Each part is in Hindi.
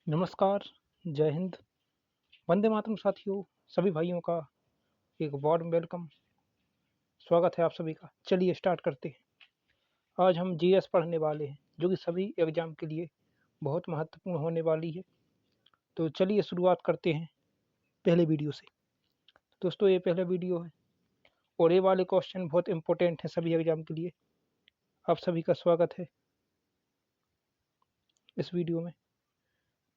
नमस्कार, जय हिंद, वंदे मातरम साथियों, सभी भाइयों का एक वार्म वेलकम, स्वागत है आप सभी का। चलिए स्टार्ट करते हैं। आज हम जीएस पढ़ने वाले हैं, जो कि सभी एग्जाम के लिए बहुत महत्वपूर्ण होने वाली है। तो चलिए शुरुआत करते हैं पहले वीडियो से। दोस्तों ये पहला वीडियो है और ये वाले क्वेश्चन बहुत इंपॉर्टेंट हैं सभी एग्जाम के लिए। आप सभी का स्वागत है इस वीडियो में।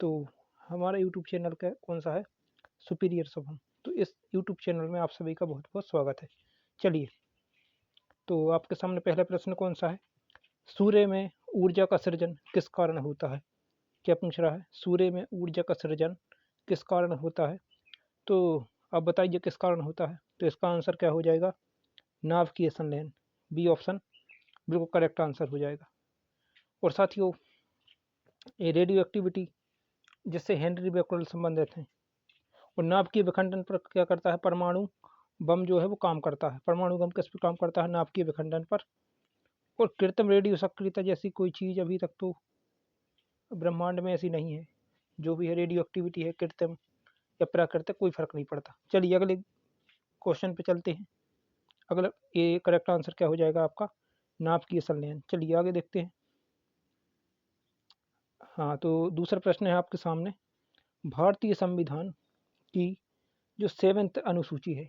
तो हमारा यूट्यूब चैनल का कौन सा है? सुपीरियर शुभम। तो इस यूट्यूब चैनल में आप सभी का बहुत बहुत स्वागत है। चलिए, तो आपके सामने पहला प्रश्न कौन सा है? सूर्य में ऊर्जा का सृजन किस कारण होता है? क्या पूछ रहा है? सूर्य में ऊर्जा का सृजन किस कारण होता है? तो आप बताइए किस कारण होता है? तो इसका आंसर क्या हो जाएगा? नाभिकीय संलयन। बी ऑप्शन बिल्कुल करेक्ट आंसर हो जाएगा। और साथियों, ये रेडियो एक्टिविटी जिससे हेनरी बैक्यूरेल संबंधित हैं। और नाभिकीय विखंडन पर क्या करता है? परमाणु बम जो है वो काम करता है। परमाणु बम किस पर काम करता है? नाभिकीय विखंडन पर। और कृत्रिम रेडियो सक्रियता जैसी कोई चीज़ अभी तक तो ब्रह्मांड में ऐसी नहीं है। जो भी है रेडियो एक्टिविटी है, कृत्रिम या प्राकृतिक, कोई फर्क नहीं पड़ता। चलिए अगले क्वेश्चन पे चलते हैं। अगला ये करेक्ट आंसर क्या हो जाएगा आपका? नाभिकीय संलयन। चलिए आगे देखते हैं। हाँ, तो दूसरा प्रश्न है आपके सामने। भारतीय संविधान की जो 7th अनुसूची है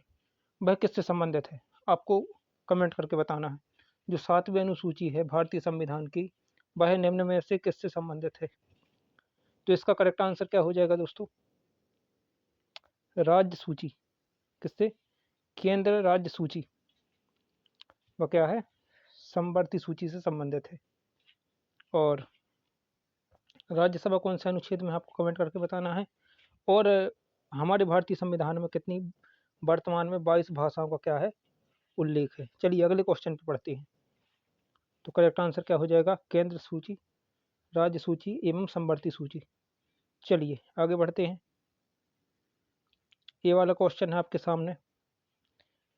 वह किससे संबंधित है? आपको कमेंट करके बताना है। जो 7वीं अनुसूची है भारतीय संविधान की, वह निम्न में से किससे संबंधित है? तो इसका करेक्ट आंसर क्या हो जाएगा दोस्तों? राज्य सूची। किससे? केंद्र राज्य सूची। वह क्या है? समवर्ती सूची से संबंधित है। और राज्यसभा कौन से अनुच्छेद में, आपको कमेंट करके बताना है। और हमारे भारतीय संविधान में कितनी वर्तमान में 22 भाषाओं का क्या है? उल्लेख है। चलिए अगले क्वेश्चन पे पढ़ते हैं। तो करेक्ट आंसर क्या हो जाएगा? केंद्र सूची, राज्य सूची एवं समवर्ती सूची। चलिए आगे बढ़ते हैं। ये वाला क्वेश्चन है आपके सामने।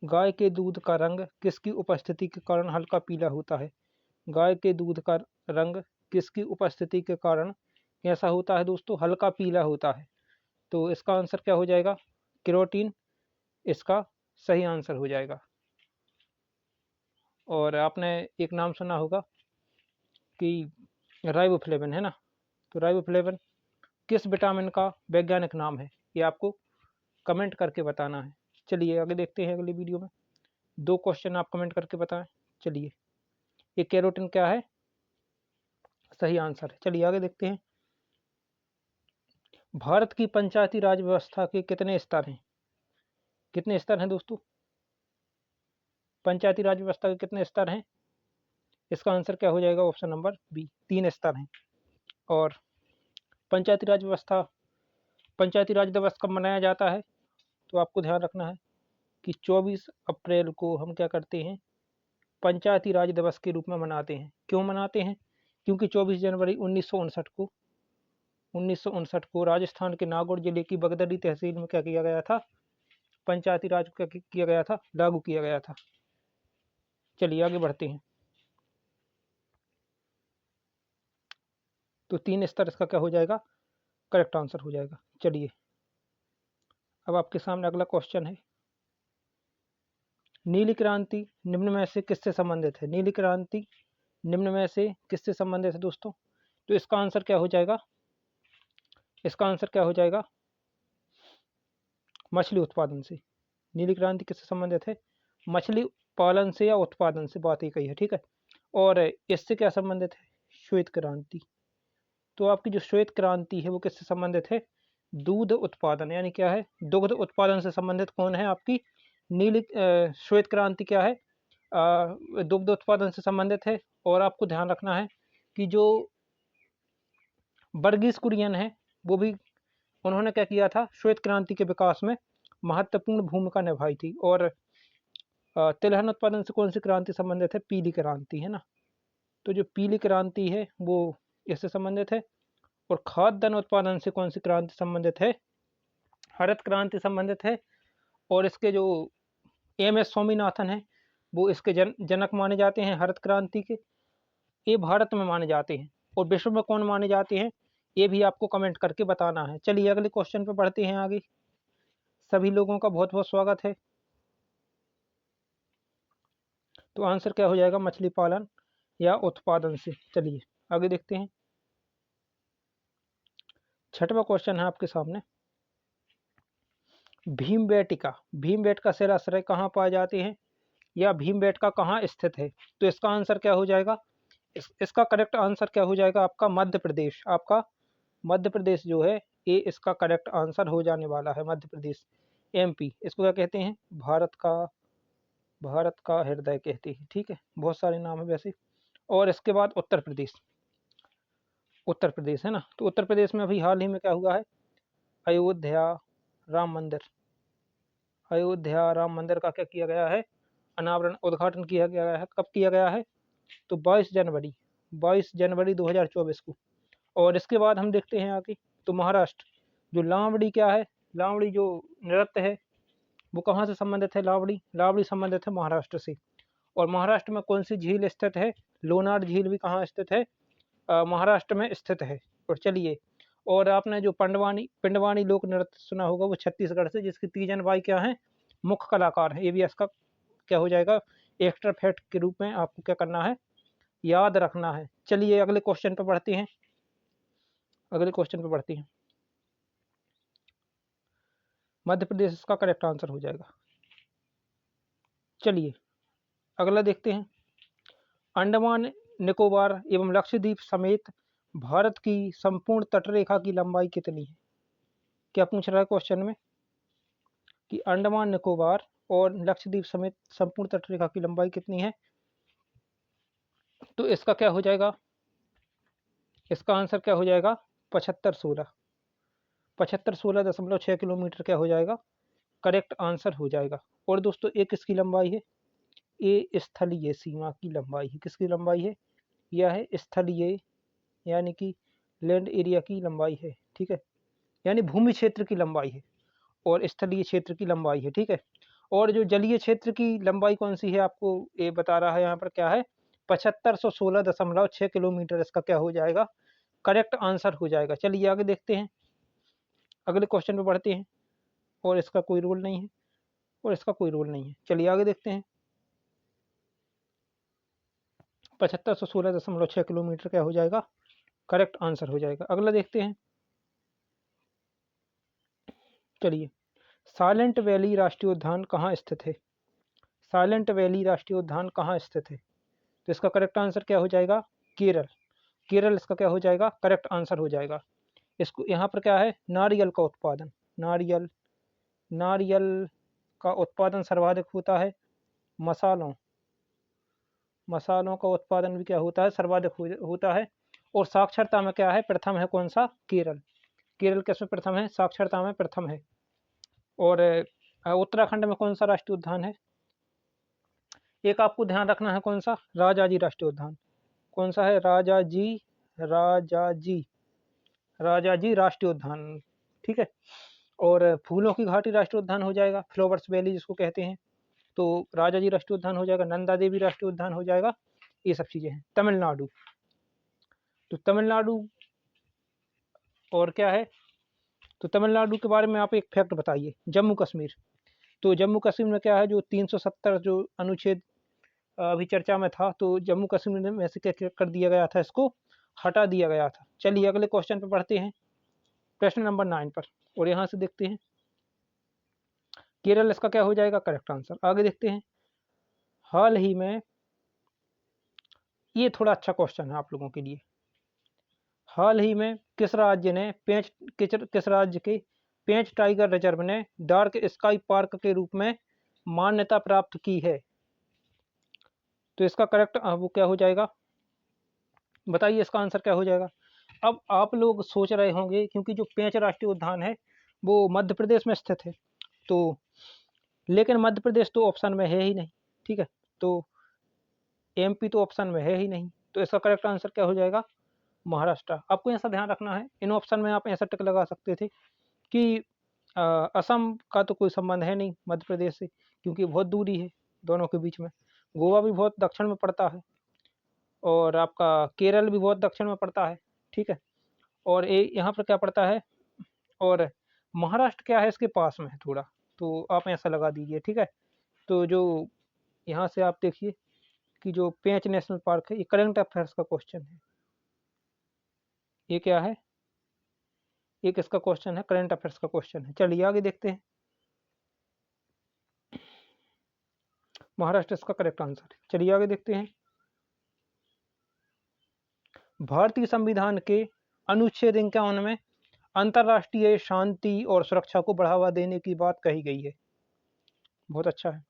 गाय के दूध का रंग किसकी उपस्थिति के कारण हल्का पीला होता है? गाय के दूध का रंग किसकी उपस्थिति के कारण कैसा होता है दोस्तों? हल्का पीला होता है। तो इसका आंसर क्या हो जाएगा? केरोटीन इसका सही आंसर हो जाएगा। और आपने एक नाम सुना होगा कि राइबोफ्लेविन, है ना? तो राइबोफ्लेविन किस विटामिन का वैज्ञानिक नाम है? ये आपको कमेंट करके बताना है। चलिए आगे देखते हैं अगली वीडियो में। 2 क्वेश्चन आप कमेंट करके बताएं। चलिए, ये कैरोटीन क्या है? सही आंसर है। चलिए आगे देखते हैं। भारत की पंचायती राज व्यवस्था के कितने स्तर हैं? कितने स्तर हैं दोस्तों? पंचायती राज व्यवस्था के कितने स्तर हैं? इसका आंसर क्या हो जाएगा? ऑप्शन नंबर बी, 3 स्तर हैं। और पंचायती राज व्यवस्था, पंचायती राज दिवस कब मनाया जाता है? तो आपको ध्यान रखना है कि 24 अप्रैल को हम क्या करते हैं? पंचायती राज दिवस के रूप में मनाते हैं। क्यों मनाते हैं? क्योंकि 24 जनवरी 1959 को राजस्थान के नागौर जिले की बगदड़ी तहसील में क्या किया गया था? पंचायती राज क्या किया गया था? लागू किया गया था। चलिए आगे बढ़ते हैं। तो 3 स्तर इसका क्या हो जाएगा? करेक्ट आंसर हो जाएगा। चलिए अब आपके सामने अगला क्वेश्चन है। नीली क्रांति निम्न में से किससे संबंधित है? नीली क्रांति निम्न में से किससे संबंधित है दोस्तों? तो इसका आंसर क्या हो जाएगा? इसका आंसर क्या हो जाएगा? मछली उत्पादन से। नीली क्रांति किससे संबंधित है? मछली पालन से या उत्पादन से, बात ही कही है, ठीक है। और इससे क्या संबंधित है? श्वेत क्रांति। तो आपकी जो श्वेत क्रांति है वो किससे संबंधित है? दूध उत्पादन, यानी क्या है? दुग्ध उत्पादन से संबंधित कौन है आपकी? नीली श्वेत क्रांति क्या है? दुग्ध उत्पादन से संबंधित है। और आपको ध्यान रखना है कि जो वर्गीज कुरियन है वो भी, उन्होंने क्या किया था? श्वेत क्रांति के विकास में महत्वपूर्ण भूमिका निभाई थी। और तिलहन उत्पादन से कौन सी क्रांति संबंधित है? पीली क्रांति, है ना? तो जो पीली क्रांति है वो इससे संबंधित है। और खाद्यान्न उत्पादन से कौन सी क्रांति संबंधित है? हरित क्रांति संबंधित है। और इसके जो एम एस स्वामीनाथन है वो इसके जनक माने जाते हैं हरित क्रांति के। ये भारत में माने जाते हैं। और विश्व में कौन माने जाते हैं? ये भी आपको कमेंट करके बताना है। चलिए अगले क्वेश्चन पे बढ़ते हैं आगे। सभी लोगों का बहुत बहुत स्वागत है। तो आंसर क्या हो जाएगा? मछली पालन या उत्पादन से। चलिए आगे देखते हैं। छठवां क्वेश्चन है आपके सामने। भीमबेटका, भीमबेटका शैलाश्रय कहाँ पाए जाते हैं या भीमबेटका कहाँ स्थित है? तो इसका आंसर क्या हो जाएगा? इसका करेक्ट आंसर क्या हो जाएगा आपका? मध्य प्रदेश। आपका मध्य प्रदेश जो है ये इसका करेक्ट आंसर हो जाने वाला है। मध्य प्रदेश, एमपी। इसको क्या कहते हैं? भारत का हृदय कहते हैं। ठीक है, बहुत सारे नाम है वैसे। और इसके बाद उत्तर प्रदेश, उत्तर प्रदेश है ना। तो उत्तर प्रदेश में अभी हाल ही में क्या हुआ है? अयोध्या राम मंदिर, अयोध्या राम मंदिर का क्या किया गया है? अनावरण, उद्घाटन किया गया है। कब किया गया है? तो 22 जनवरी 2024 को। और इसके बाद हम देखते हैं आगे। तो महाराष्ट्र, जो लावड़ी क्या है? लावड़ी जो नृत्य है वो कहाँ से संबंधित है? लावड़ी, लावड़ी संबंधित है महाराष्ट्र से। और महाराष्ट्र में कौन सी झील स्थित है? लोनार झील भी कहाँ स्थित है? महाराष्ट्र में स्थित है। और चलिए, और आपने जो पिंडवानी लोक नृत्य सुना होगा वो छत्तीसगढ़ से, जिसकी तीजन बाई क्या है? मुख्य कलाकार है। ये भी इसका क्या हो जाएगा? एक्स्ट्रा फैक्ट के रूप में आपको क्या करना है? याद रखना है। चलिए अगले क्वेश्चन पर बढ़ते हैं। अगले क्वेश्चन पर बढ़ते हैं। मध्य प्रदेश इसका करेक्ट आंसर हो जाएगा। चलिए अगला देखते हैं। अंडमान निकोबार एवं लक्षद्वीप समेत भारत की संपूर्ण तटरेखा की लंबाई कितनी है? क्या पूछ रहा है क्वेश्चन में कि अंडमान निकोबार और लक्षद्वीप समेत संपूर्ण तटरेखा की लंबाई कितनी है? तो इसका क्या हो जाएगा? इसका आंसर क्या हो जाएगा? 7516 किलोमीटर क्या हो जाएगा? करेक्ट आंसर हो जाएगा। और दोस्तों एक इसकी लंबाई है, ये स्थलीय सीमा की लंबाई है। किसकी लंबाई है? यह है स्थलीय, यानी कि लैंड एरिया की लंबाई है। ठीक है, यानी भूमि क्षेत्र की लंबाई है और स्थलीय क्षेत्र की लंबाई है। ठीक है, और जो जलीय क्षेत्र की लंबाई कौन सी है आपको ये बता रहा है यहाँ पर क्या है? 7516.6 किलोमीटर इसका क्या हो जाएगा? करेक्ट आंसर हो जाएगा। चलिए आगे देखते हैं। अगले क्वेश्चन पे बढ़ते हैं। और इसका कोई रोल नहीं है, और इसका कोई रोल नहीं है। चलिए आगे देखते हैं। 7516.6 किलोमीटर क्या हो जाएगा? करेक्ट आंसर हो जाएगा। अगला देखते हैं। चलिए, साइलेंट वैली राष्ट्रीय उद्यान कहाँ स्थित है? साइलेंट वैली राष्ट्रीय उद्यान कहाँ स्थित है? तो इसका करेक्ट आंसर क्या हो जाएगा? केरल। केरल इसका क्या हो जाएगा? करेक्ट आंसर हो जाएगा। इसको यहाँ पर क्या है? नारियल का उत्पादन, नारियल का उत्पादन सर्वाधिक होता है। मसालों का उत्पादन भी क्या होता है? सर्वाधिक होता है। और साक्षरता में क्या है? प्रथम है कौन सा? केरल। केरल किसमें प्रथम है? साक्षरता में प्रथम है। और उत्तराखंड में कौन सा राष्ट्रीय उद्यान है? एक आपको ध्यान रखना है, कौन सा? राजाजी राष्ट्रीय उद्यान। कौन सा है? राजाजी राष्ट्रीय उद्यान। ठीक है, और फूलों की घाटी राष्ट्रीय उद्यान हो जाएगा, फ्लावर्स वैली जिसको कहते हैं। तो राजाजी राष्ट्रीय उद्यान हो जाएगा, नंदा देवी राष्ट्रीय उद्यान हो जाएगा। ये सब चीजें हैं। तमिलनाडु, तो तमिलनाडु और क्या है? तो तमिलनाडु के बारे में आप एक फैक्ट बताइए। जम्मू कश्मीर, तो जम्मू कश्मीर में क्या है? जो 370 जो अनुच्छेद अभी चर्चा में था, तो जम्मू कश्मीर में से क्या कर दिया गया था? इसको हटा दिया गया था। चलिए अगले क्वेश्चन पर बढ़ते हैं, प्रश्न नंबर 9 पर। और यहाँ से देखते हैं केरल इसका क्या हो जाएगा? Correct answer. आगे देखते हैं। हाल ही में, ये थोड़ा अच्छा क्वेश्चन है आप लोगों के लिए। हाल ही में किस राज्य ने किस राज्य के पेंच टाइगर रिजर्व ने डार्क स्काई पार्क के रूप में मान्यता प्राप्त की है? तो इसका करेक्ट वो क्या हो जाएगा? बताइए इसका आंसर क्या हो जाएगा? अब आप लोग सोच रहे होंगे, क्योंकि जो पेंच राष्ट्रीय उद्यान है वो मध्य प्रदेश में स्थित है, तो लेकिन मध्य प्रदेश तो ऑप्शन में है ही नहीं। ठीक है, तो एमपी तो ऑप्शन में है ही नहीं, तो इसका करेक्ट आंसर क्या हो जाएगा? महाराष्ट्र। आपको ऐसा ध्यान रखना है, इन ऑप्शन में आप ऐसा टिक लगा सकते थे कि असम का तो कोई संबंध है नहीं मध्य प्रदेश से, क्योंकि बहुत दूरी है दोनों के बीच में। गोवा भी बहुत दक्षिण में पड़ता है, और आपका केरल भी बहुत दक्षिण में पड़ता है। ठीक है, और ये यहाँ पर क्या पड़ता है, और महाराष्ट्र क्या है इसके पास में है थोड़ा, तो आप ऐसा लगा दीजिए, ठीक है। तो जो यहाँ से आप देखिए कि जो पेंच नेशनल पार्क है, ये करंट अफेयर्स का क्वेश्चन है। ये क्या है, ये किसका क्वेश्चन है, करंट अफेयर्स का क्वेश्चन है। चलिए आगे देखते हैं। महाराष्ट्र इसका करेक्ट आंसर है। चलिए आगे देखते हैं। भारतीय संविधान के अनुच्छेद 51 में अंतर्राष्ट्रीय शांति और सुरक्षा को बढ़ावा देने की बात कही गई है। बहुत अच्छा है।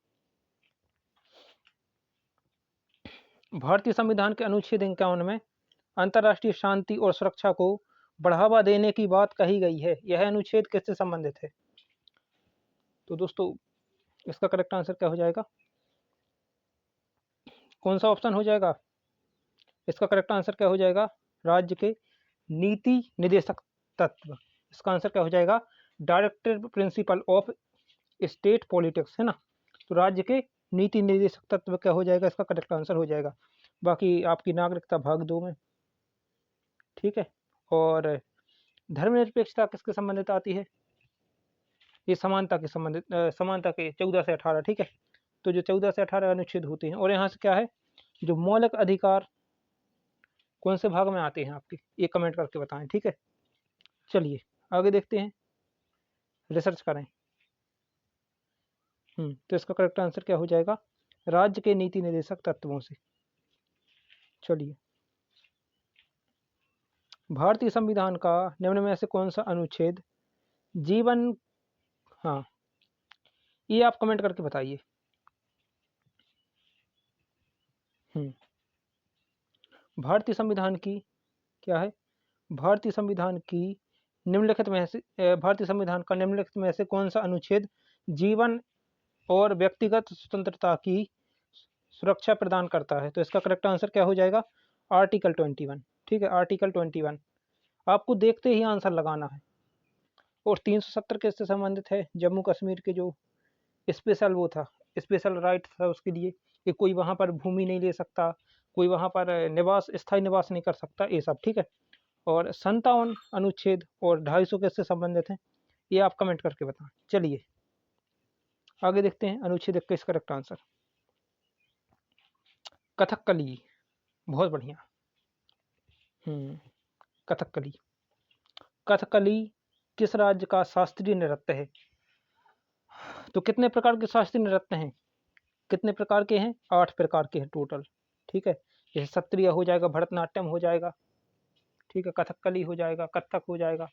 भारतीय संविधान के अनुच्छेद 51 में अंतर्राष्ट्रीय शांति और सुरक्षा को बढ़ावा देने की बात कही गई है। यह अनुच्छेद किससे संबंधित है? तो दोस्तों इसका करेक्ट आंसर क्या हो जाएगा, कौन सा ऑप्शन हो जाएगा? इसका करेक्ट आंसर क्या हो जाएगा, राज्य के नीति निदेशक तत्व। इसका आंसर क्या हो जाएगा, directive principle of state politics, है ना। तो राज्य के नीति निदेशक तत्व क्या हो जाएगा, इसका करेक्ट आंसर हो जाएगा। बाकी आपकी नागरिकता भाग 2 में, ठीक है। और धर्मनिरपेक्षता किसके संबंधित आती है? ये समानता के संबंधित, समानता के 14 से 18, ठीक है। तो जो 14 से 18 अनुच्छेद होते हैं, और यहाँ से क्या है, जो मौलिक अधिकार कौन से भाग में आते हैं आपके, ये कमेंट करके बताएं, ठीक है। चलिए आगे देखते हैं, रिसर्च करें। तो इसका करेक्ट आंसर क्या हो जाएगा, राज्य के नीति निर्देशक तत्वों से। चलिए, भारतीय संविधान का निम्न में से कौन सा अनुच्छेद जीवन, हाँ ये आप कमेंट करके बताइए। भारतीय संविधान की क्या है, भारतीय संविधान की निम्नलिखित में से, भारतीय संविधान का निम्नलिखित में से कौन सा अनुच्छेद जीवन और व्यक्तिगत स्वतंत्रता की सुरक्षा प्रदान करता है? तो इसका करेक्ट आंसर क्या हो जाएगा, आर्टिकल 21, ठीक है। आर्टिकल 21 आपको देखते ही आंसर लगाना है। और 370 किससे संबंधित है, जम्मू कश्मीर के जो स्पेशल वो था, स्पेशल राइट था उसके लिए, कि कोई वहाँ पर भूमि नहीं ले सकता, कोई वहाँ पर निवास, स्थायी निवास नहीं कर सकता, ये सब, ठीक है। और 57 अनुच्छेद और 250 किससे संबंधित हैं, ये आप कमेंट करके बताएं। चलिए आगे देखते हैं, अनुच्छेद 21 करेक्ट आंसर कथकली। बहुत बढ़िया। कथकली, कथकली किस राज्य का शास्त्रीय नृत्य है? तो कितने प्रकार के शास्त्रीय नृत्य हैं, कितने प्रकार के हैं, 8 प्रकार के हैं टोटल, ठीक है। जैसे सत्रिय हो जाएगा, भरतनाट्यम हो जाएगा, ठीक है, कथकली हो जाएगा, कथक हो जाएगा,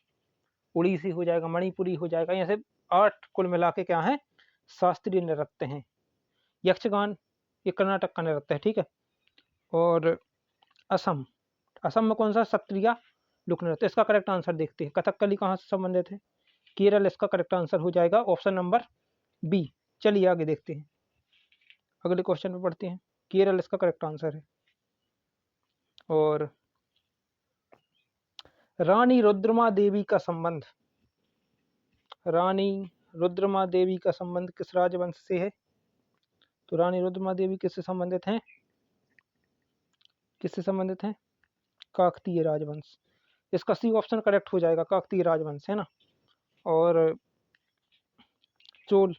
उड़ीसी हो जाएगा, मणिपुरी हो जाएगा, ऐसे 8 कुल मिला के क्या है, शास्त्रीय नृत्य हैं। यक्षगान ये कर्नाटक का नृत्य है, ठीक है। और असम, असम में कौन सा, सत्रिया लोक नृत्य। इसका करेक्ट आंसर देखते हैं, कथकली कहाँ से संबंधित है, केरल इसका करेक्ट आंसर हो जाएगा, ऑप्शन नंबर बी। चलिए आगे देखते हैं, अगले क्वेश्चन पे पढ़ते हैं। केरल इसका करेक्ट आंसर है। और रानी रुद्रमा देवी का संबंध, रानी रुद्रमा देवी का संबंध किस राजवंश से है? तो रानी रुद्रमा देवी किससे संबंधित हैं, किससे संबंधित हैं, काकतीय राजवंश। इसका सी ऑप्शन करेक्ट हो जाएगा, काकतीय राजवंश, है ना। और चोल,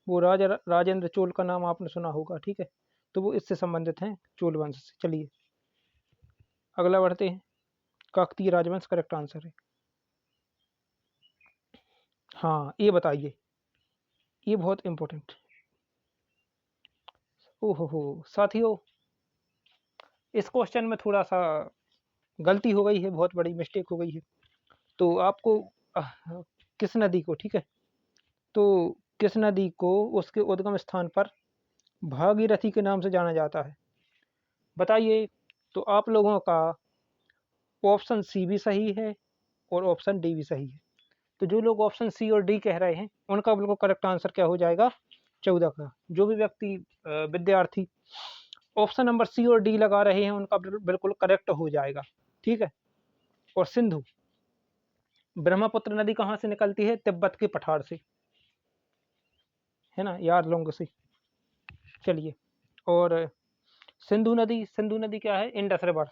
वो राजेंद्र चोल का नाम आपने सुना होगा, ठीक है। तो वो इससे संबंधित हैं, चोल वंश से। चलिए अगला बढ़ते हैं, काकतीय राजवंश करेक्ट आंसर है। हाँ ये बताइए, ये बहुत इंपॉर्टेंट। ओहो साथियों, इस क्वेश्चन में थोड़ा सा गलती हो गई है, बहुत बड़ी मिस्टेक हो गई है। तो आपको किस नदी को, ठीक है, तो किस नदी को उसके उद्गम स्थान पर भागीरथी के नाम से जाना जाता है, बताइए। तो आप लोगों का ऑप्शन सी भी सही है और ऑप्शन डी भी सही है। तो जो लोग ऑप्शन सी और डी कह रहे हैं, उनका बिल्कुल करेक्ट आंसर क्या हो जाएगा, 14 का। जो भी व्यक्ति विद्यार्थी ऑप्शन नंबर सी और डी लगा रहे हैं, उनका बिल्कुल करेक्ट हो जाएगा, ठीक है। और सिंधु, ब्रह्मपुत्र नदी कहाँ से निकलती है, तिब्बत के पठार से, है ना, यारलुंग से। चलिए, और सिंधु नदी, सिंधु नदी क्या है, इंडस रिवर।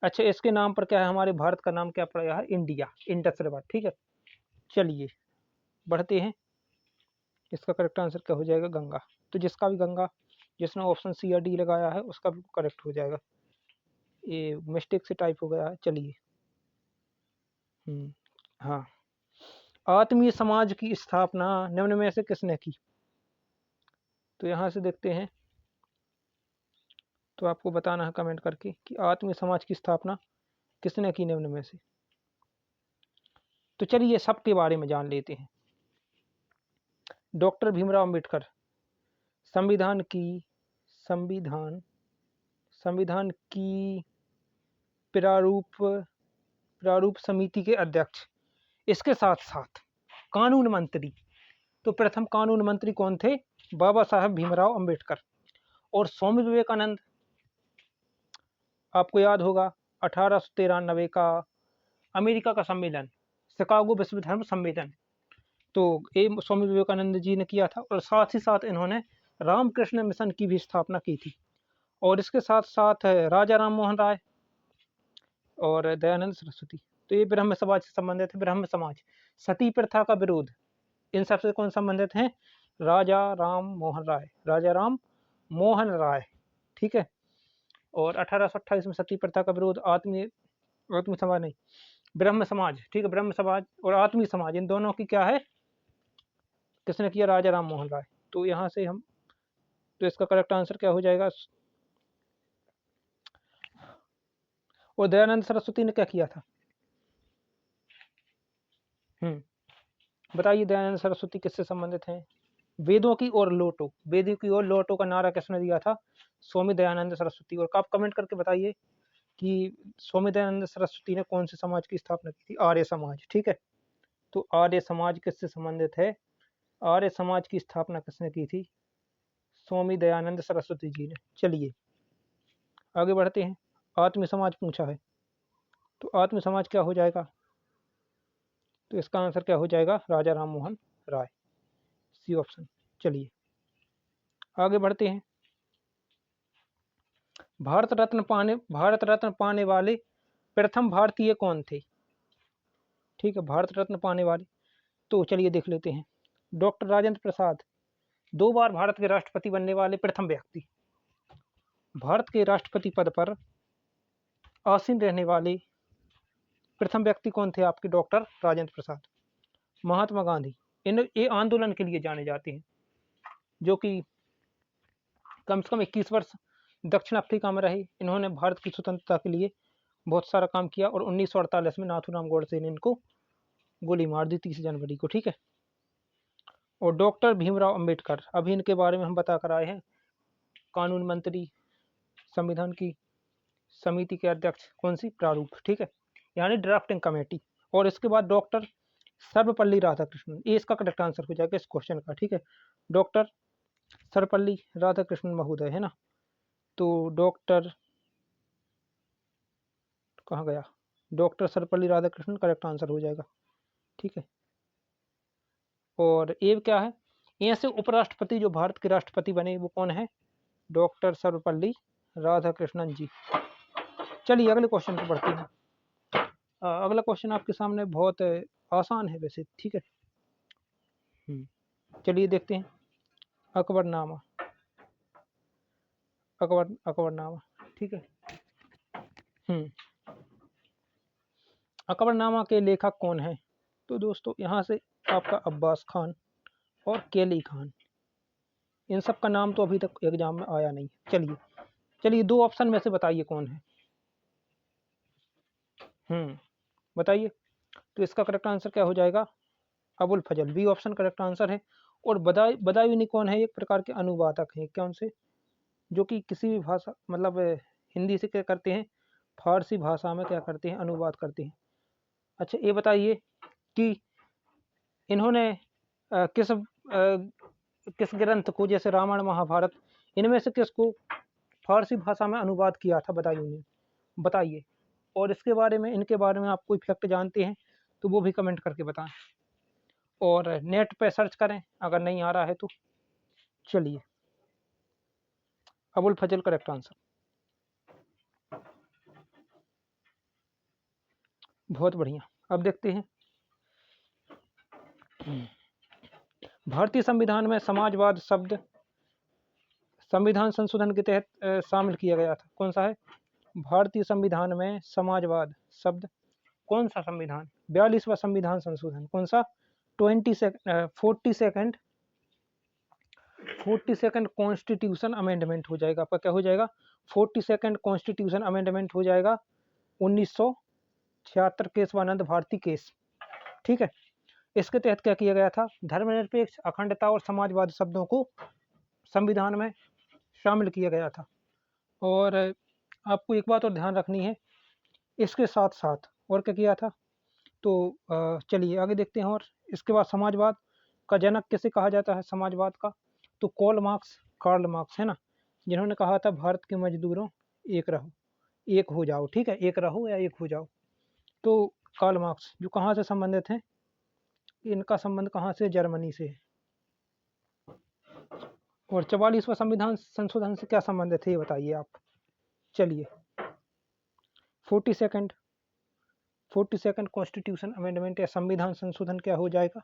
अच्छा, इसके नाम पर क्या है, हमारे भारत का नाम क्या पड़ा है, इंडिया, इंडस रिवर। ठीक है, चलिए बढ़ते हैं। इसका करेक्ट आंसर क्या हो जाएगा, गंगा। तो जिसका भी गंगा, जिसने ऑप्शन सी या डी लगाया है उसका भी करेक्ट हो जाएगा। ये मिस्टेक से टाइप हो गया है। चलिए हाँ, आत्मीय समाज की स्थापना निम्न में से किसने की। तो यहाँ से देखते हैं, तो आपको बताना है कमेंट करके कि आत्मीय समाज की स्थापना किसने की निम्न में से। तो चलिए सबके बारे में जान लेते हैं। डॉक्टर भीमराव अंबेडकर संविधान की संविधान संविधान की प्रारूप प्रारूप समिति के अध्यक्ष, इसके साथ साथ कानून मंत्री। तो प्रथम कानून मंत्री कौन थे, बाबा साहब भीमराव अंबेडकर। और स्वामी विवेकानंद, आपको याद होगा 1893 का अमेरिका का सम्मेलन, शिकागो विश्व धर्म सम्मेलन, तो ये स्वामी विवेकानंद जी ने किया था। और साथ ही साथ इन्होंने रामकृष्ण मिशन की भी स्थापना की थी। और इसके साथ साथ राजा राम मोहन राय और दयानंद सरस्वती, तो ये ब्रह्म समाज से संबंधित है। ब्रह्म समाज, सती प्रथा का विरोध, इन सबसे कौन संबंधित हैं, राजा राम मोहन राय, राजा राम मोहन राय। ठीक है, और 1828 में सती प्रथा का विरोध, आत्मीय आत्मीय समाज नहीं, ब्रह्म समाज। ठीक है, ब्रह्म समाज और आत्मीय समाज, इन दोनों की क्या है, किसने किया, राजा राम मोहन राय। तो यहाँ से हम, तो इसका करेक्ट आंसर क्या हो जाएगा। और दयानंद सरस्वती ने क्या किया था, बताइए, दयानंद सरस्वती किससे संबंधित हैं, वेदों की ओर लौटो, वेदों की ओर लौटो का नारा किसने दिया था, स्वामी दयानंद सरस्वती। और आप कमेंट करके बताइए कि स्वामी दयानंद सरस्वती ने कौन से समाज की स्थापना की थी, आर्य समाज। ठीक है, तो आर्य समाज किससे संबंधित है, आर्य समाज की स्थापना किसने की थी, स्वामी दयानंद सरस्वती जी ने। चलिए आगे बढ़ते हैं। आत्म समाज पूछा है, तो आत्म समाज क्या हो जाएगा, तो इसका आंसर क्या हो जाएगा, राजा राम मोहन राय, सी ऑप्शन। चलिए आगे बढ़ते हैं। भारत रत्न पाने वाले प्रथम भारतीय कौन थे। ठीक है, भारत रत्न पाने वाले, तो चलिए देख लेते हैं। डॉक्टर राजेंद्र प्रसाद, 2 बार भारत के राष्ट्रपति बनने वाले प्रथम व्यक्ति। भारत के राष्ट्रपति पद पर आसीन रहने वाले प्रथम व्यक्ति कौन थे आपके, डॉक्टर राजेंद्र प्रसाद। महात्मा गांधी, ये आंदोलन के लिए जाने जाते हैं, जो कि कम से कम 21 वर्ष दक्षिण अफ्रीका में रहे। इन्होंने भारत की स्वतंत्रता के लिए बहुत सारा काम किया। और 1948 में नाथूराम गोडसे ने इनको गोली मार दी 30 जनवरी को। ठीक है, और डॉक्टर भीमराव अंबेडकर, अभी इनके बारे में हम बता कर आए हैं, कानून मंत्री, संविधान की समिति के अध्यक्ष, कौन सी, प्रारूप। ठीक है, यानी ड्राफ्टिंग कमेटी। और इसके बाद डॉक्टर सर्वपल्ली राधाकृष्णन, ये इसका करेक्ट आंसर हो जाएगा इस क्वेश्चन का। ठीक है, डॉक्टर सर्वपल्ली राधाकृष्णन महोदय है ना, तो डॉक्टर कहाँ गया, doctor Sarvepalli Radhakrishnan correct answer हो जाएगा। ठीक है, और ये क्या है, ऐसे उपराष्ट्रपति जो भारत के राष्ट्रपति बने वो कौन है, डॉक्टर सर्वपल्ली राधाकृष्णन जी। चलिए अगले क्वेश्चन पर बढ़ते हैं। अगला क्वेश्चन आपके सामने बहुत आसान है वैसे। ठीक है, चलिए देखते हैं। अकबरनामा, अकबरनामा। ठीक है, अकबरनामा के लेखक कौन है। तो दोस्तों यहाँ से आपका अब्बास खान और केली खान, इन सब का नाम तो अभी तक एग्जाम में आया नहीं। चलिए 2 ऑप्शन में से बताइए कौन है। बताइए, तो इसका करेक्ट आंसर क्या हो जाएगा, अबुल फजल, बी ऑप्शन करेक्ट आंसर है। और बदायूनी कौन है, एक प्रकार के अनुवादक हैं, कौन से, जो कि किसी भी भाषा, मतलब हिंदी से क्या करते हैं, फारसी भाषा में क्या करते हैं, अनुवाद करते हैं। अच्छा ये बताइए कि इन्होंने किस ग्रंथ को, जैसे रामायण महाभारत, इनमें से किसको फारसी भाषा में अनुवाद किया था, बताइए। और इसके बारे में, इनके बारे में आप कोई फैक्ट जानते हैं तो वो भी कमेंट करके बताएं, और नेट पे सर्च करें अगर नहीं आ रहा है तो। चलिए, अबुल फजल करेक्ट आंसर। बहुत बढ़िया। अब देखते हैं भारतीय संविधान में समाजवाद शब्द संविधान संशोधन के तहत शामिल किया गया था। कौन सा है? भारतीय संविधान में समाजवाद शब्द, कौन सा संविधान? 42वां संविधान संशोधन। कौन सा? 42nd कॉन्स्टिट्यूशन अमेंडमेंट हो जाएगा आपका। क्या हो जाएगा? 42nd कॉन्स्टिट्यूशन अमेंडमेंट हो जाएगा 1976 केशवानंद भारती केस। ठीक है। इसके तहत क्या किया गया था? धर्मनिरपेक्ष, अखंडता और समाजवाद शब्दों को संविधान में शामिल किया गया था। और आपको एक बात और ध्यान रखनी है, इसके साथ साथ और क्या किया था? तो चलिए आगे देखते हैं। और इसके बाद समाजवाद का जनक किसे कहा जाता है? समाजवाद का तो कार्ल मार्क्स है ना, जिन्होंने कहा था भारत के मजदूरों एक रहो, एक हो जाओ। ठीक है, एक रहो या एक हो जाओ। तो कार्ल मार्क्स जो कहाँ से संबंधित हैं? इनका संबंध कहाँ से? जर्मनी से। और 44वां संविधान संशोधन से क्या संबंधित है ये बताइए आप। चलिए 42nd कॉन्स्टिट्यूशन अमेंडमेंट या संविधान संशोधन क्या हो जाएगा?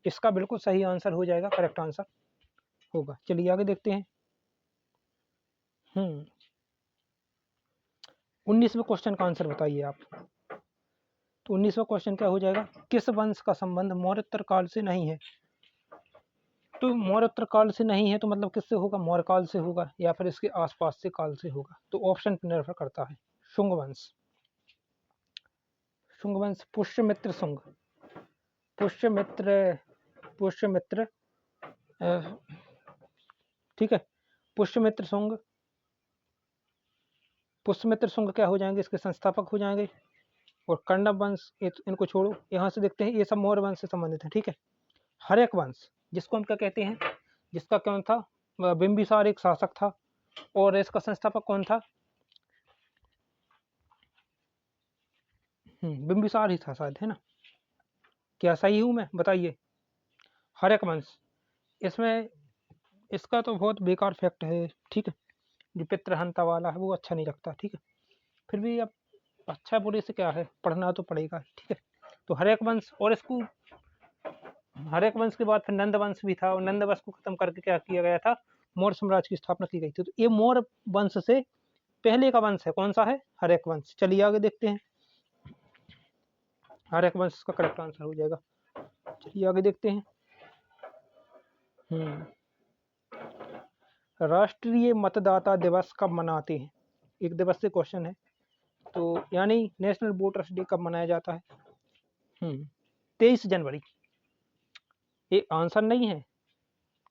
इसका बिल्कुल सही आंसर हो जाएगा, करेक्ट आंसर होगा। चलिए आगे देखते हैं। 19वें क्वेश्चन का आंसर बताइए आप। तो 19वां क्वेश्चन क्या हो जाएगा? किस वंश का संबंध मौर्योत्तर काल से नहीं है? तो मौर्योत्तर काल से नहीं है तो मतलब किससे होगा? मौर्य काल से होगा या फिर इसके आसपास से काल से होगा। तो ऑप्शन पर निर्भर करता है। शुंग वंश, शुंग वंश, पुष्यमित्र शुंग, पुष्यमित्र ठीक है, पुष्यमित्र शुंग, पुष्यमित्र शुंग क्या हो जाएंगे? इसके संस्थापक हो जाएंगे। और कण्व वंश इनको छोड़ो, यहाँ से देखते हैं ये सब मौर्य वंश से संबंधित है। ठीक है। हर्यक वंश जिसको हम क्या कहते हैं? जिसका कौन था? बिंबिसार एक शासक था और इसका संस्थापक कौन था? बिंबिसार ही था शायद, है ना? क्या सही हूँ मैं? बताइए। हर्यक वंश, इसमें इसका तो बहुत बेकार फैक्ट है। ठीक है, जो पितृहंता वाला है वो अच्छा नहीं लगता। ठीक है, फिर भी अब अच्छा बुरे से क्या है, पढ़ना तो पड़ेगा। ठीक है, तो हर्यक वंश, और इसको हर्यक वंश के बाद फिर नंद वंश भी था और नंद वंश को खत्म करके क्या किया गया था? मौर्य साम्राज्य की स्थापना की गई थी। तो ये मौर्य वंश से पहले का वंश है। कौन सा है? हर्यक वंश। चलिए आगे देखते हैं। हर्यक वंश का करेक्ट आंसर हो जाएगा। चलिए आगे देखते हैं। राष्ट्रीय मतदाता दिवस कब मनाते हैं? एक दिवस से क्वेश्चन है। तो यानी नेशनल वोटर्स डे कब मनाया जाता है? 23 जनवरी। ये आंसर नहीं है।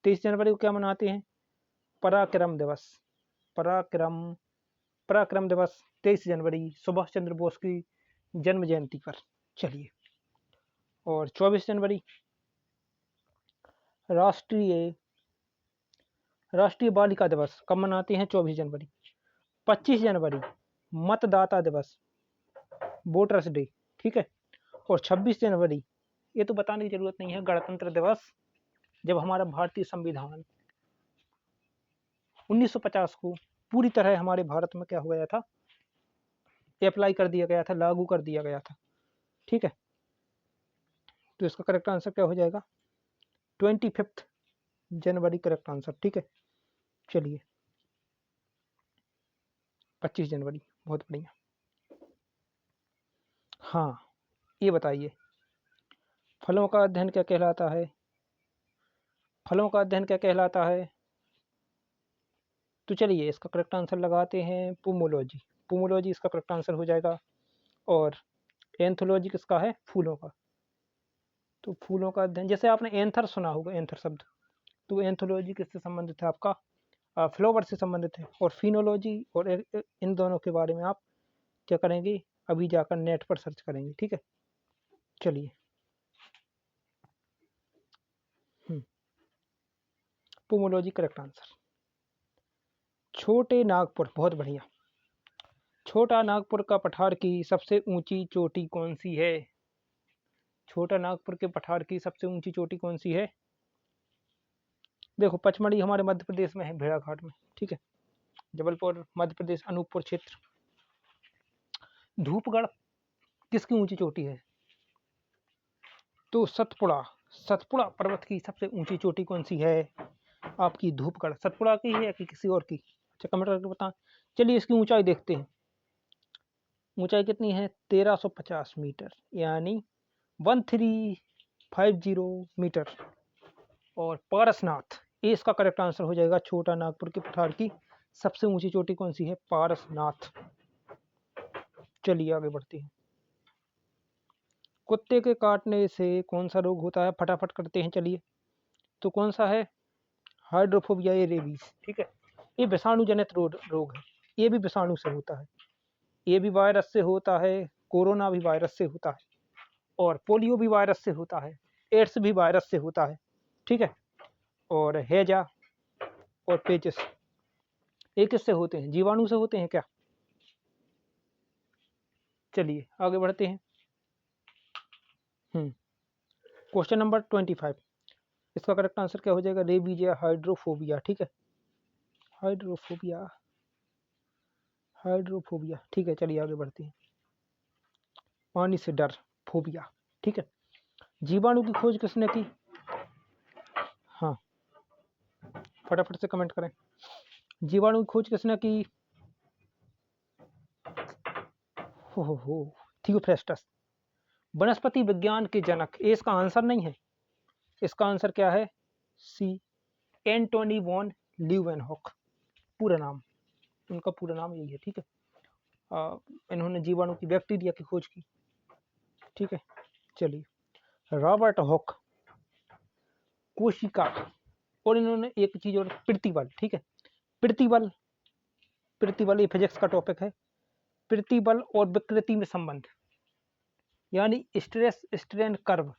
23 जनवरी को क्या मनाते हैं? पराक्रम दिवस। पराक्रम दिवस 23 जनवरी, सुभाष चंद्र बोस की जन्म जयंती पर। चलिए, और 24 जनवरी राष्ट्रीय बालिका दिवस कब मनाते हैं? 24 जनवरी। 25 जनवरी मतदाता दिवस, वोटर्स डे। ठीक है, और 26 जनवरी ये तो बताने की जरूरत नहीं है, गणतंत्र दिवस, जब हमारा भारतीय संविधान 1950 को पूरी तरह हमारे भारत में क्या हो गया था? अप्लाई कर दिया गया था, लागू कर दिया गया था। ठीक है, तो इसका करेक्ट आंसर क्या हो जाएगा? 25 जनवरी करेक्ट आंसर। ठीक है, चलिए 25 जनवरी, बहुत बढ़िया। हाँ, ये बताइए फलों का अध्ययन क्या कहलाता है? फलों का अध्ययन क्या कहलाता है? तो चलिए इसका करेक्ट आंसर लगाते हैं पोमोलॉजी। पोमोलॉजी इसका करेक्ट आंसर हो जाएगा। और एंथोलॉजी किसका है? फूलों का। तो फूलों का अध्ययन, जैसे आपने एंथर सुना होगा, एंथर शब्द, तो एंथोलॉजी किससे संबंधित है? आपका फ्लावर से संबंधित है। और फिनोलॉजी और इन दोनों के बारे में आप क्या करेंगे? अभी जाकर नेट पर सर्च करेंगे। ठीक है, चलिए पोमोलॉजी करेक्ट आंसर। छोटे नागपुर, बहुत बढ़िया। छोटा नागपुर का पठार की सबसे ऊंची चोटी कौन सी है? छोटा नागपुर के पठार की सबसे ऊंची चोटी कौन सी है? देखो, पचमढ़ी हमारे मध्य प्रदेश में है, भेड़ाघाट में। ठीक है, जबलपुर मध्य प्रदेश, अनूपपुर क्षेत्र। धूपगढ़ किसकी ऊंची चोटी है? तो सतपुड़ा पर्वत की सबसे ऊंची चोटी कौन सी है? आपकी धूपगढ़ सतपुड़ा की है या कि किसी और की? अच्छा, कमेंट करके बताएं। चलिए इसकी ऊंचाई देखते हैं। ऊंचाई कितनी है? 1350 मीटर, यानी 1350 मीटर। और पारसनाथ, ये इसका करेक्ट आंसर हो जाएगा। छोटा नागपुर के पठार की सबसे ऊंची चोटी कौन सी है? पारसनाथ। चलिए आगे बढ़ते हैं। कुत्ते के काटने से कौन सा रोग होता है? फटाफट करते हैं चलिए। तो कौन सा है? हाइड्रोफोबिया या रेबीज। ठीक है, ये विषाणु जनित रोग है। ये भी विषाणु से होता है, ये भी वायरस से होता है, कोरोना भी वायरस से होता है, और पोलियो भी वायरस से होता है, एड्स भी वायरस से होता है। ठीक है, और हैजा और पेचिस ये किससे होते हैं? जीवाणु से होते हैं क्या? चलिए आगे बढ़ते हैं। क्वेश्चन नंबर 25, इसका करेक्ट आंसर क्या हो जाएगा? रेबीज या हाइड्रोफोबिया। ठीक है, हाइड्रोफोबिया, हाइड्रोफोबिया। ठीक है, चलिए आगे बढ़ते हैं। पानी से डर, फोबिया। ठीक है, जीवाणु की खोज किसने की? हाँ, फटाफट से कमेंट करें। जीवाणु की खोज किसने की? हो थियोफ्रेस्टस, वनस्पति विज्ञान के जनक। ये इसका आंसर नहीं है, इसका आंसर क्या है? सी, एंटोनी वॉन ल्यूवेनहॉक। पूरा नाम, उनका पूरा नाम यही है। ठीक है, इन्होंने जीवाणु की, बैक्टीरिया की खोज की। ठीक है, चलिए रॉबर्ट हॉक, कोशिका। और इन्होंने एक चीज और, प्रतिबल। ठीक है, प्रतिबल, प्रतिबल ये फिजिक्स का टॉपिक है। प्रतिबल और विकृति में संबंध, यानी स्ट्रेस स्ट्रेन कर्व,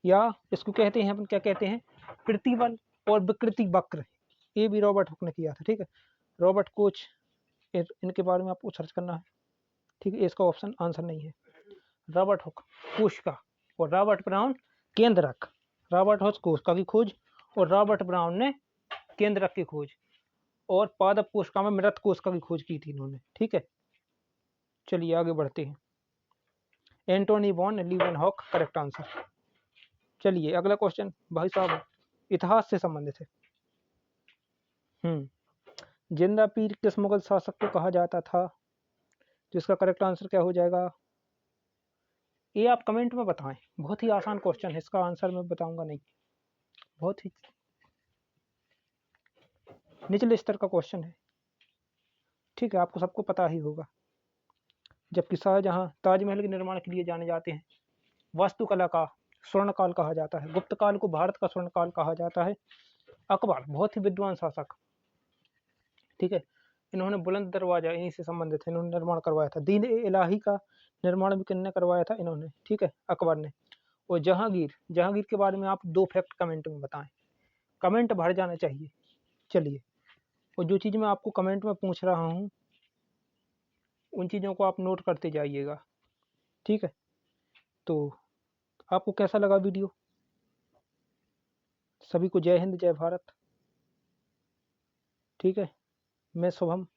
या इसको कहते हैं अपन क्या कहते हैं? प्रतिबल और विकृति वक्र। ये भी रॉबर्ट हुक ने किया था। ठीक है, रॉबर्ट कोच, इनके बारे में आपको सर्च करना है। ठीक है, इसका ऑप्शन आंसर नहीं है। रॉबर्ट हुक कोशिका, और रॉबर्ट ब्राउन केंद्रक। रॉबर्ट हुक कोशिका की खोज, और रॉबर्ट ब्राउन ने केंद्रक की खोज, और पादप कोशिका में मृत कोशिका की खोज की थी इन्होंने। ठीक है, चलिए आगे बढ़ते हैं। Antony von Leeuwenhoek correct answer. चलिए अगला क्वेश्चन भाई साहब इतिहास से संबंधित है। जिंदा पीर किस मुगल शासक को कहा जाता था? जिसका करेक्ट आंसर क्या हो जाएगा? ये आप कमेंट में बताएं। बहुत ही आसान क्वेश्चन है, इसका आंसर मैं बताऊंगा नहीं, बहुत ही निचले स्तर का क्वेश्चन है। ठीक है, आपको सबको पता ही होगा। जबकि शाहजहां ताजमहल के निर्माण के लिए जाने जाते हैं। वास्तुकला का स्वर्णकाल कहा जाता है, गुप्त काल को भारत का स्वर्णकाल कहा जाता है। अकबर बहुत ही विद्वान शासक। ठीक है, इन्होंने बुलंद दरवाजा इन्हीं से संबंधित है, इन्होंने निर्माण करवाया था। दीन ए इलाही का निर्माण भी किसने करवाया था? इन्होंने। ठीक है, अकबर ने। और जहांगीर, जहांगीर के बारे में आप 2 फैक्ट कमेंट में बताएं, कमेंट भर जाना चाहिए। चलिए, और जो चीज़ मैं आपको कमेंट में पूछ रहा हूँ उन चीज़ों को आप नोट करते जाइएगा। ठीक है, तो आपको कैसा लगा वीडियो? सभी को जय हिंद, जय भारत। ठीक है, मैं शुभम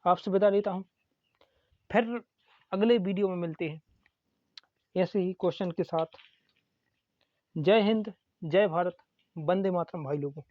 आपसे विदा लेता हूँ। फिर अगले वीडियो में मिलते हैं ऐसे ही क्वेश्चन के साथ। जय हिंद, जय भारत, वंदे मातरम भाई लोगों।